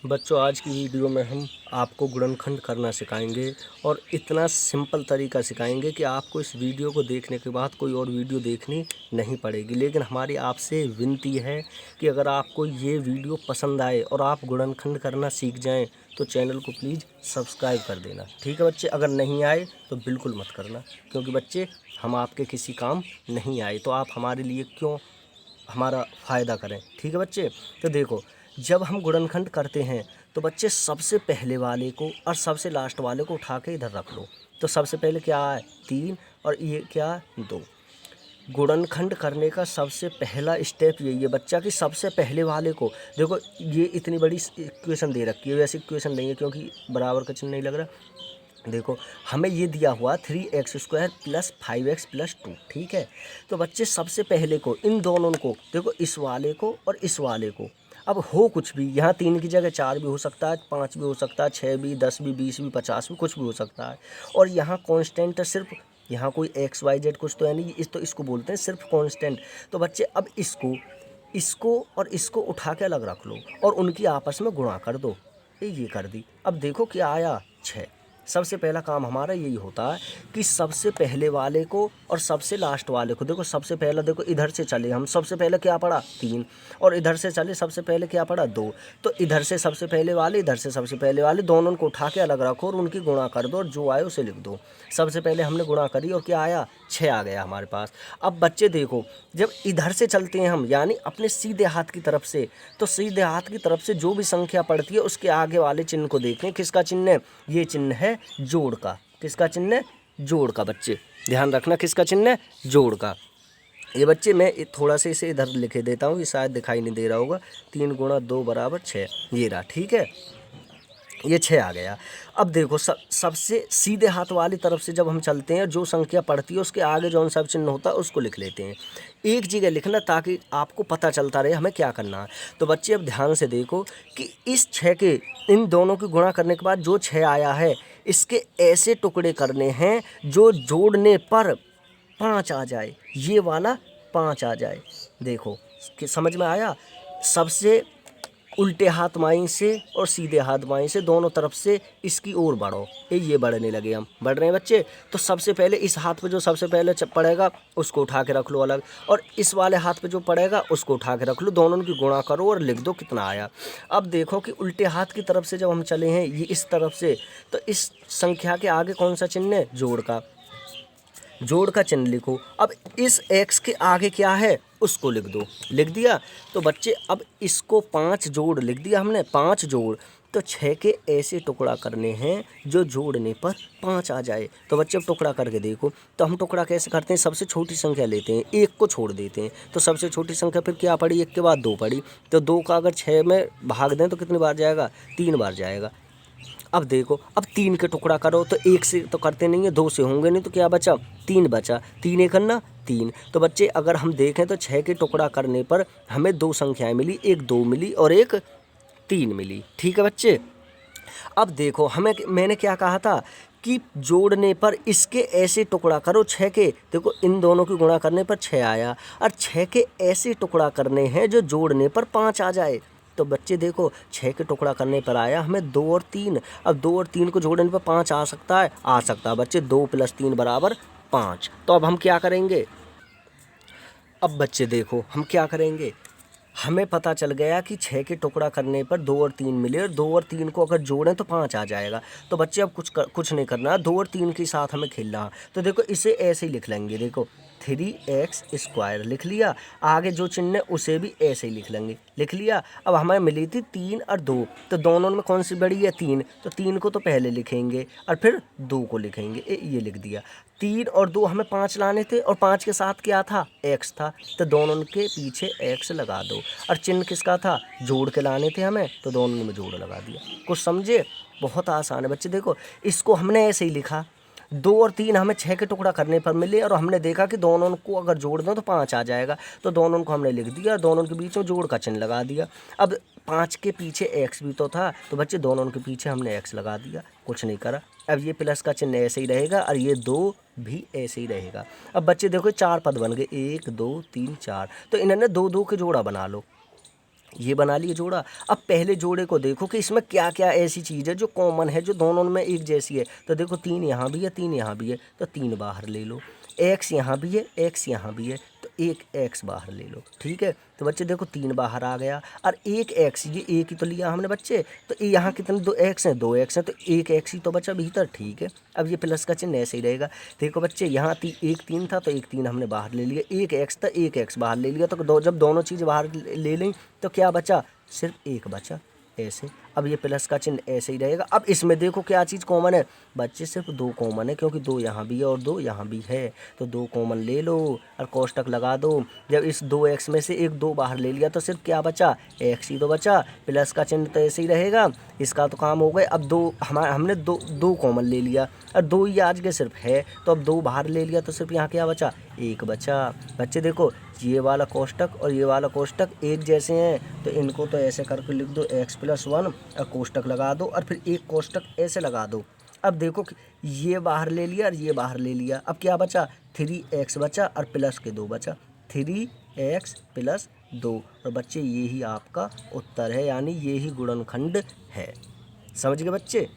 बच्चों, आज की वीडियो में हम आपको गुणनखंड करना सिखाएंगे और इतना सिंपल तरीका सिखाएंगे कि आपको इस वीडियो को देखने के बाद कोई और वीडियो देखनी नहीं पड़ेगी। लेकिन हमारी आपसे विनती है कि अगर आपको ये वीडियो पसंद आए और आप गुणनखंड करना सीख जाएं तो चैनल को प्लीज़ सब्सक्राइब कर देना। ठीक है बच्चे? अगर नहीं आए तो बिल्कुल मत करना, क्योंकि बच्चे हम आपके किसी काम नहीं आए तो आप हमारे लिए क्यों हमारा फ़ायदा करें। ठीक है बच्चे? तो देखो, जब हम गुणनखंड करते हैं तो बच्चे सबसे पहले वाले को और सबसे लास्ट वाले को उठा के इधर रख लो। तो सबसे पहले क्या है? 3 और ये क्या? 2। गुणनखंड करने का सबसे पहला स्टेप यही है बच्चा कि सबसे पहले वाले को देखो, ये इतनी बड़ी इक्वेशन दे रखी है, वैसे इक्वेशन नहीं है क्योंकि बराबर का चिन्ह नहीं लग रहा। देखो, हमें ये दिया हुआ 3x² + 5x + 2। ठीक है? तो बच्चे सबसे पहले को इन दोनों को देखो, इस वाले को और इस वाले को। अब हो कुछ भी, यहाँ 3 की जगह 4 भी हो सकता है, 5 भी हो सकता है, 6 भी, 10 भी, 20 भी, 50 भी, कुछ भी हो सकता है। और यहाँ कांस्टेंट सिर्फ, यहाँ कोई XYZ कुछ तो है नहीं, तो इसको बोलते हैं सिर्फ कांस्टेंट। तो बच्चे अब इसको और इसको उठा के अलग रख लो और उनकी आपस में गुणा कर दो। ये कर दी। अब देखो क्या आया? 6। सबसे पहला काम हमारा यही होता है कि सबसे पहले वाले को और सबसे लास्ट वाले को, देखो सबसे पहला, देखो इधर से चले हम, सबसे पहले क्या पड़ा? 3। और इधर से चले, सबसे पहले क्या पड़ा? 2। तो इधर से सबसे पहले वाले, इधर से सबसे पहले वाले, दोनों को उठा के अलग रखो और उनकी गुणा कर दो और जो आए उसे लिख दो। सबसे पहले हमने गुणा करी और क्या आया? 6 आ गया हमारे पास। अब बच्चे देखो, जब इधर से चलते हैं हम, यानी अपने सीधे हाथ की तरफ से, तो सीधे हाथ की तरफ से जो भी संख्या पड़ती है उसके आगे वाले चिन्ह को देखें। किसका चिन्ह है? ये चिन्ह है जोड़ का। किसका चिन्ह है? जोड़ का। बच्चे ध्यान रखना, किसका चिन्ह है? जोड़ का। ये बच्चे मैं थोड़ा सा इसे इधर लिखे देता हूँ, ये शायद दिखाई नहीं दे रहा होगा। 3 × 2 = 6, ये रहा। ठीक है? ये 6 आ गया। अब देखो, सबसे सीधे हाथ वाली तरफ से जब हम चलते हैं, जो संख्या पड़ती है उसके आगे जो सब चिन्ह होता है उसको लिख लेते हैं। एक जगह लिखना ताकि आपको पता चलता रहे हमें क्या करना है। तो बच्चे अब ध्यान से देखो कि इस 6 के इन दोनों की गुणा करने के बाद जो 6 आया है, इसके ऐसे टुकड़े करने हैं जो जोड़ने पर 5 आ जाए। ये वाला 5 आ जाए। देखो कि समझ में आया? सबसे उल्टे हाथ माई से और सीधे हाथ माई से दोनों तरफ से इसकी ओर बढ़ो। ये बढ़ने लगे, हम बढ़ रहे हैं बच्चे। तो सबसे पहले इस हाथ पे जो सबसे पहले पड़ेगा उसको उठा के रख लो अलग, और इस वाले हाथ पे जो पड़ेगा उसको उठा के रख लो। दोनों की गुणा करो और लिख दो कितना आया। अब देखो कि उल्टे हाथ की तरफ से जब हम चले हैं, ये इस तरफ से, तो इस संख्या के आगे कौन सा चिन्ह है? जोड़ का। जोड़ का चिन्ह लिखो। अब इस x के आगे क्या है उसको लिख दो। लिख दिया? तो बच्चे अब इसको 5 जोड़ लिख दिया हमने, 5 जोड़। तो 6 के ऐसे टुकड़ा करने हैं जो जोड़ने पर 5 आ जाए। तो बच्चे अब टुकड़ा करके देखो। तो हम टुकड़ा कैसे करते हैं? सबसे छोटी संख्या लेते हैं, 1 को छोड़ देते हैं। तो सबसे छोटी संख्या फिर क्या पड़ी? 1 के बाद 2 पड़ी। तो 2 का अगर 6 में भाग दें तो कितनी बार जाएगा? 3 बार जाएगा। अब देखो, अब 3 के टुकड़ा करो तो 1 से तो करते नहीं है, 2 से होंगे नहीं, तो क्या बचा? 3 बचा। 3 एक अन्ना 3। तो बच्चे अगर हम देखें तो 6 के टुकड़ा करने पर हमें 2 संख्याएं मिली, एक 2 मिली और एक 3 मिली। ठीक है बच्चे? अब देखो, मैंने क्या कहा था कि जोड़ने पर इसके ऐसे टुकड़ा करो 6 के। देखो, इन दोनों की गुणा करने पर 6 आया, और 6 के ऐसे टुकड़ा करने हैं जो जोड़ने पर 5 आ जाए। तो बच्चे देखो, 6 के टुकड़ा करने पर आया हमें 2 और 3। अब 2 और 3 को जोड़ने पर 5 आ सकता है? आ सकता है बच्चे। 2 + 3 = 5। तो अब हम क्या करेंगे? अब बच्चे देखो, हम क्या करेंगे? हमें पता चल गया कि 6 के टुकड़ा करने पर 2 और 3 मिले, और 2 और 3 को अगर जोड़ें तो 5 आ जाएगा। तो बच्चे अब कुछ नहीं करना, 2 और 3 के साथ हमें खेलना। तो देखो, इसे ऐसे ही लिख लेंगे। देखो, 3x² लिख लिया, आगे जो चिन्ह है उसे भी ऐसे ही लिख लेंगे। लिख लिया? अब हमें मिली थी 3 और 2, तो दोनों में कौन सी बड़ी है? 3। तो 3 को तो पहले लिखेंगे और फिर 2 को लिखेंगे। ये लिख दिया। 3 और 2 हमें 5 लाने थे, और 5 के साथ क्या था? x था। तो दोनों के पीछे x लगा दो। और चिन्ह किसका था? जोड़ के लाने थे हमें, तो दोनों में जोड़ लगा दिया। कुछ समझे? बहुत आसान है बच्चे। देखो, इसको हमने ऐसे ही लिखा। 2 और 3 हमें 6 के टुकड़ा करने पर मिले, और हमने देखा कि दोनों को अगर जोड़ दें तो 5 आ जाएगा। तो दोनों को हमने लिख दिया और दोनों के बीच में जोड़ का चिन्ह लगा दिया। अब 5 के पीछे x भी तो था, तो बच्चे दोनों के पीछे हमने x लगा दिया। कुछ नहीं करा। अब ये प्लस का चिन्ह ऐसे ही रहेगा और ये 2 भी ऐसे ही रहेगा। अब बच्चे देखो, 4 पद बन गए, 1 2 3 4। तो इन्होंने 2 2 के जोड़ा बना लो। ये बना लिए जोड़ा। अब पहले जोड़े को देखो कि इसमें क्या क्या ऐसी चीज़ है जो कॉमन है, जो दोनों में एक जैसी है। तो देखो 3 यहाँ भी है, 3 यहाँ भी है, तो 3 बाहर ले लो। x यहाँ भी है, x यहाँ भी है, तो एक x बाहर ले लो। ठीक है, तो बच्चे देखो 3 बाहर आ गया और एक x, ये एक ही तो लिया हमने बच्चे, तो यहाँ कितने 2x हैं, 2x हैं, तो एक x ही तो बचा भीतर। ठीक है, अब ये प्लस का चिन्ह ऐसे ही रहेगा। देखो बच्चे यहाँ एक 3 था तो एक 3 हमने बाहर ले लिया, एक x था, एक x बाहर ले लिया, तो जब दोनों चीज़ बाहर ले लें तो क्या बचा, सिर्फ एक बचा ऐसे। अब ये प्लस का चिन्ह ऐसे ही रहेगा। अब इसमें देखो क्या चीज़ कॉमन है बच्चे, सिर्फ 2 कॉमन है, क्योंकि 2 यहाँ भी है और 2 यहाँ भी है, तो 2 कॉमन ले लो और कोष्टक लगा दो। जब इस 2x में से एक 2 बाहर ले लिया तो सिर्फ क्या बचा, x ही तो बचा। प्लस का चिन्ह तो ऐसे ही रहेगा, इसका तो काम हो गए। अब 2 हमने 2 कॉमन ले लिया और 2 ही आज के सिर्फ है, तो अब 2 बाहर ले लिया तो सिर्फ यहाँ क्या बचा, एक बचा। बच्चे देखो ये वाला कोष्टक और ये वाला कोष्टक एक जैसे हैं, तो इनको तो ऐसे करके लिख दो x+1 और कोष्टक लगा दो और फिर एक कोष्टक ऐसे लगा दो। अब देखो कि ये बाहर ले लिया और ये बाहर ले लिया, अब क्या बचा, 3x बचा और प्लस के 2 बचा, 3x + 2। और बच्चे ये ही आपका उत्तर है, यानी ये ही गुणनखंड है। समझ गए बच्चे।